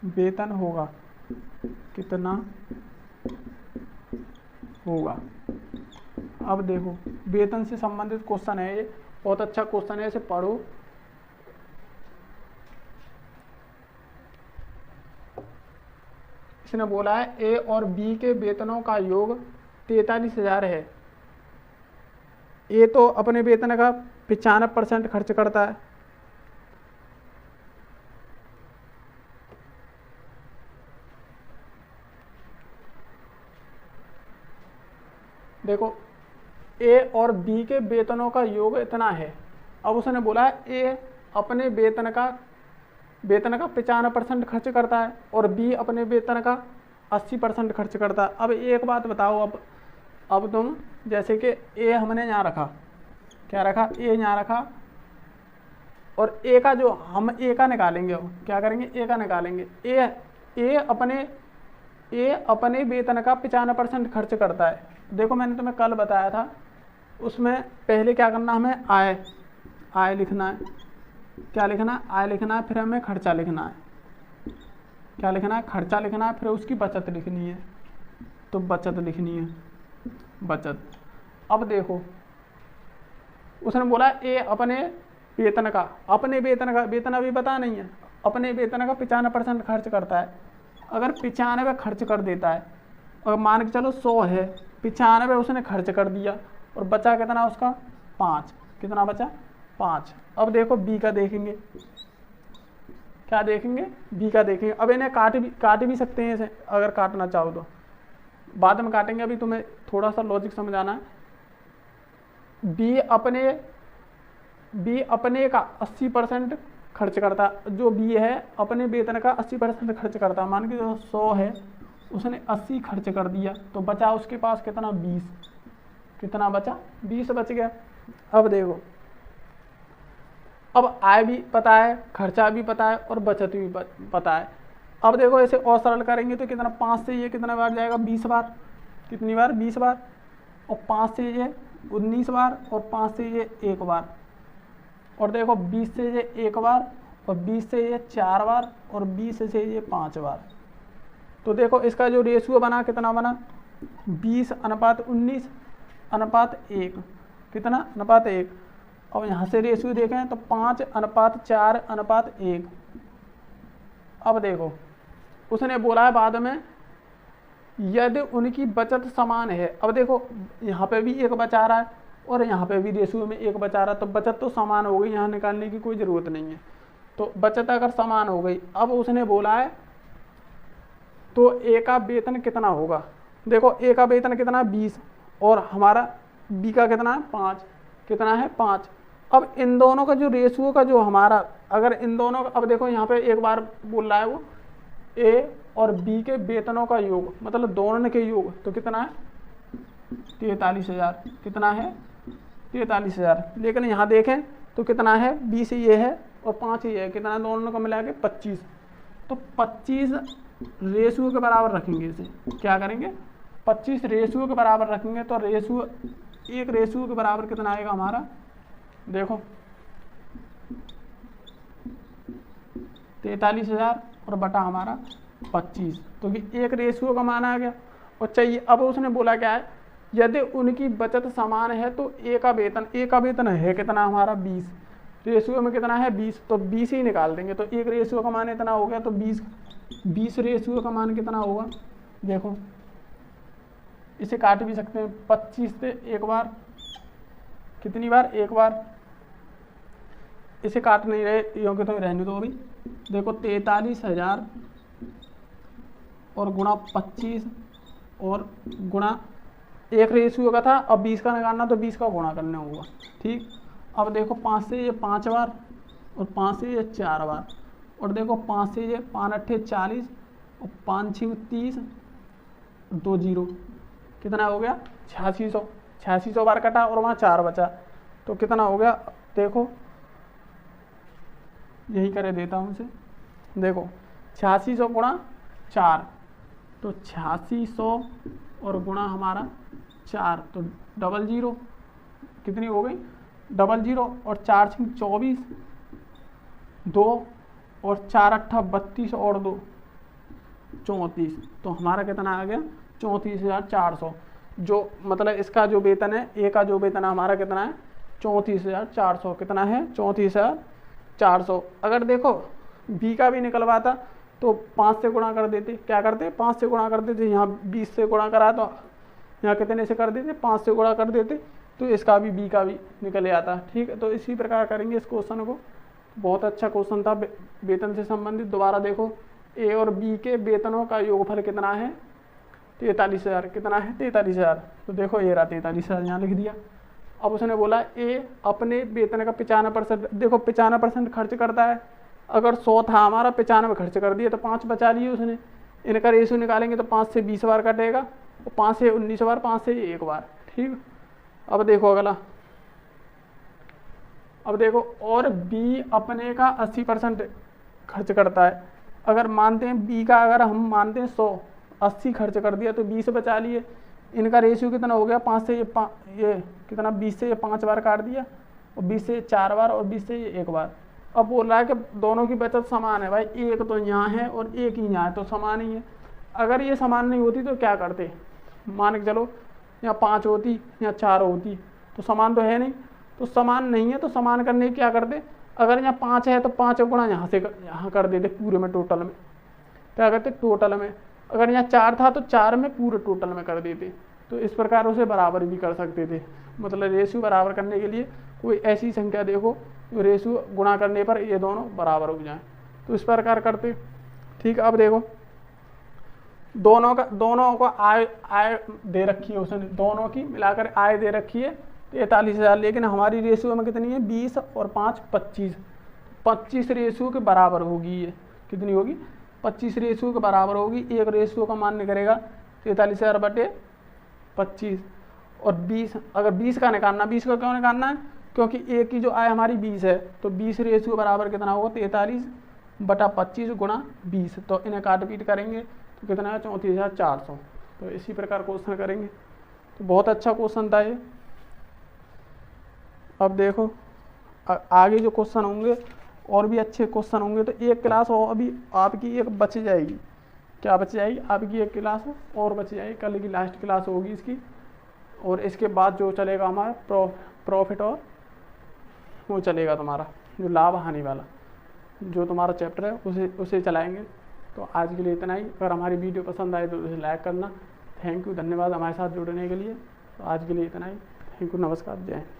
[SPEAKER 1] वेतन होगा। कितना होगा? अब देखो, वेतन से संबंधित क्वेश्चन है ये, बहुत अच्छा क्वेश्चन है, इसे पढ़ो। इसने बोला है ए और बी के वेतनों का योग 43,000 है। ए तो अपने वेतन का 95% खर्च करता है, देखो ए और बी के वेतनों का योग इतना है। अब उसने बोला है ए अपने वेतन का 95% खर्च करता है और बी अपने वेतन का 80% खर्च करता है। अब एक बात बताओ, अब तुम जैसे कि ए हमने यहाँ रखा, क्या रखा? ए यहाँ रखा, और ए का जो हम ए का निकालेंगे, क्या करेंगे? ए का निकालेंगे। ए अपने वेतन का 95% खर्च करता है। देखो मैंने तुम्हें कल बताया था, उसमें पहले क्या करना, हमें आय लिखना है। क्या लिखना है? आय लिखना है, फिर हमें खर्चा लिखना है। क्या लिखना है? खर्चा लिखना है, फिर उसकी बचत लिखनी है। तो बचत लिखनी है, बचत। अब देखो उसने बोला ए अपने वेतन का वेतन अभी पता नहीं है, अपने वेतन का 95% खर्च करता है। अगर 95 खर्च कर देता है, और मान के चलो 100 है, 95 उसने खर्च कर दिया और बचा कितना उसका? 5। कितना बचा? 5। अब देखो बी का देखेंगे, क्या देखेंगे? बी का देखेंगे। अब इन्हें काट भी सकते हैं इसे, अगर काटना चाहो तो बाद में काटेंगे, अभी तुम्हें थोड़ा सा लॉजिक समझाना है। बी अपने का 80% खर्च करता, जो बी है अपने वेतन का 80% खर्च करता। मान के 100 है, उसने 80 खर्च कर दिया, तो बचा उसके पास कितना? 20। कितना बचा? 20 बच गया। अब देखो, अब आय भी पता है, खर्चा भी पता है और बचत भी पता है। अब देखो इसे और सरल करेंगे तो कितना? 5 से ये कितना बार जाएगा? 20 बार। कितनी बार? 20 बार। और 5 से ये 19 बार, और 5 से ये 1 बार। और देखो 20 से ये 1 बार, और 20 से ये 4 बार, और 20 से ये 5 बार। तो देखो इसका जो रेशियो बना, कितना बना? 20:19:1। कितना? अनुपात 1। अब यहाँ से रेशियो देखें तो 5:4:1। अब देखो उसने बोला है बाद में यदि उनकी बचत समान है। अब देखो यहाँ पे भी एक बचा रहा है और यहाँ पे भी रेशियो में एक बचा रहा है, तो बचत तो समान हो गई, यहाँ निकालने की कोई ज़रूरत नहीं है। तो बचत अगर समान हो गई, अब उसने बोला है तो ए का वेतन कितना होगा। देखो ए का वेतन कितना 20 और हमारा बी का कितना है 5, कितना है 5। अब इन दोनों का जो रेशियो का जो हमारा, अगर इन दोनों का, अब देखो यहाँ पे एक बार बोल रहा है वो ए और बी के वेतनों का योग, मतलब दोनों के योग, तो कितना है 43,000, कितना है 43,000। लेकिन यहाँ देखें तो कितना है 20 ये है और 5 ये है, कितना दोनों को मिला के 25। तो 25 रेशियो के बराबर रखेंगे, इसे क्या करेंगे 25 रेशियो के बराबर रखेंगे। तो रेशियो एक रेशियो के बराबर कितना आएगा हमारा, देखो 43,000 और बटा हमारा 25, तो कि एक रेशियो का मान आ गया। और चाहिए, अब उसने बोला क्या है, यदि उनकी बचत समान है तो ए का वेतन है कितना हमारा 20, रेशियो में कितना है 20, तो 20 ही निकाल देंगे। तो एक रेशियो का मान इतना हो गया, तो 20 रेशियो का मान कितना होगा, देखो इसे काट भी सकते हैं 25 से एक बार, कितनी बार, एक बार, इसे काट नहीं रहे क्योंकि तो रहने दो अभी। देखो 43,000 और गुणा 25 और गुणा एक रेशियो का था, अब 20 का निकालना तो 20 का गुणा करना होगा, ठीक। अब देखो 5 से ये 5 बार और 5 से ये 4 बार, और देखो 5 से ये 5 अट्ठे 40 और 5 6 30, 2 0, कितना हो गया 8600 बार कटा और वहाँ 4 बचा, तो कितना हो गया, देखो यही करे देता हूँ इसे, देखो 8600 गुणा 4, तो 8600 और गुणा हमारा 4, तो 00, कितनी हो गई 00 और 4 6 24, 2 और 4 अट्ठा 32 और 2 34, तो हमारा कितना आ गया 34,400। जो मतलब इसका जो वेतन है, ए का जो वेतन है हमारा कितना है 34,400, कितना है 34,400। अगर देखो बी का भी निकलवाता तो 5 से गुणा कर देते, क्या करते 5 से गुणा कर देते, यहाँ 20 से गुणा करा तो यहाँ कितने से कर देते 5 से गुणा कर देते, तो इसका भी बी का भी निकल आता, ठीक है। तो इसी प्रकार करेंगे इस क्वेश्चन को। बहुत अच्छा क्वेश्चन था वेतन से संबंधित। दोबारा देखो ए और बी के वेतनों का योगफल कितना है 43,000, कितना है 43,000, तो देखो ये रहा 43,000 यहाँ लिख दिया। अब उसने बोला ए अपने वेतन का 95%, देखो 95% खर्च करता है, अगर 100 था हमारा 95 खर्च कर दिया तो 5 बचा लिए उसने। इनका रेशियो निकालेंगे तो 5 से 20 बार कटेगा और 5 से 19 बार, 5 से 1 बार, ठीक। अब देखो अगला, अब देखो और बी अपने का 80% खर्च करता है। अगर मानते हैं बी का, अगर हम मानते हैं 100, 80 खर्च कर दिया तो 20 बचा लिए। इनका रेशियो कितना हो गया 5 से ये कितना 20 से ये 5 बार काट दिया और 20 से 4 बार और 20 से ये 1 बार। अब बोल रहा है कि दोनों की बचत समान है। भाई एक तो यहाँ है और एक ही यहाँ है, तो समान ही है। अगर ये समान नहीं होती तो क्या करते, मान के चलो यहाँ 5 होती, यहाँ 4 होती, तो समान तो है नहीं। तो समान नहीं है तो समान करने की क्या करते, अगर यहाँ 5 है तो 5 गुणा यहाँ से यहाँ कर देते पूरे में, टोटल में क्या करते टोटल में। अगर यहाँ 4 था तो 4 में पूरे टोटल में कर देते। तो इस प्रकार उसे बराबर भी कर सकते थे। मतलब रेशियो बराबर करने के लिए कोई ऐसी संख्या देखो जो रेशियो गुणा करने पर ये दोनों बराबर हो जाएं, तो इस प्रकार करते, ठीक। अब देखो दोनों को आय दे रखी है उसने, दोनों की मिलाकर आय दे रखी है 43,000, लेकिन हमारी रेशियो में कितनी है 20 और 5 25, 25 रेशियो के बराबर होगी। ये कितनी होगी 25 रेशियो के बराबर होगी। एक रेशियो का मान निकलेगा 43,000 बटे 25 और 20। अगर 20 का निकालना, 20 का क्यों निकालना है, क्योंकि एक की जो आय हमारी 20 है, तो 20 रेशियो बराबर कितना होगा 43 बटा 25 गुणा 20। तो इन्हें काट पीट करेंगे तो कितना है 34,400। तो इसी प्रकार क्वेश्चन करेंगे। तो बहुत अच्छा क्वेश्चन था ये। अब देखो आगे जो क्वेश्चन होंगे और भी अच्छे क्वेश्चन होंगे। तो एक क्लास और अभी आपकी एक बच जाएगी। क्या बच जाएगी आपकी एक क्लास और बच जाएगी, कल की लास्ट क्लास होगी इसकी। और इसके बाद जो चलेगा हमारा प्रॉफिट और वो चलेगा तुम्हारा जो लाभ हानि वाला जो तुम्हारा चैप्टर है, उसे चलाएंगे। तो आज के लिए इतना ही। अगर हमारी वीडियो पसंद आए तो इसे लाइक करना। थैंक यू, धन्यवाद हमारे साथ जुड़ने के लिए। तो आज के लिए इतना ही। थैंक यू, नमस्कार, जय हिंद।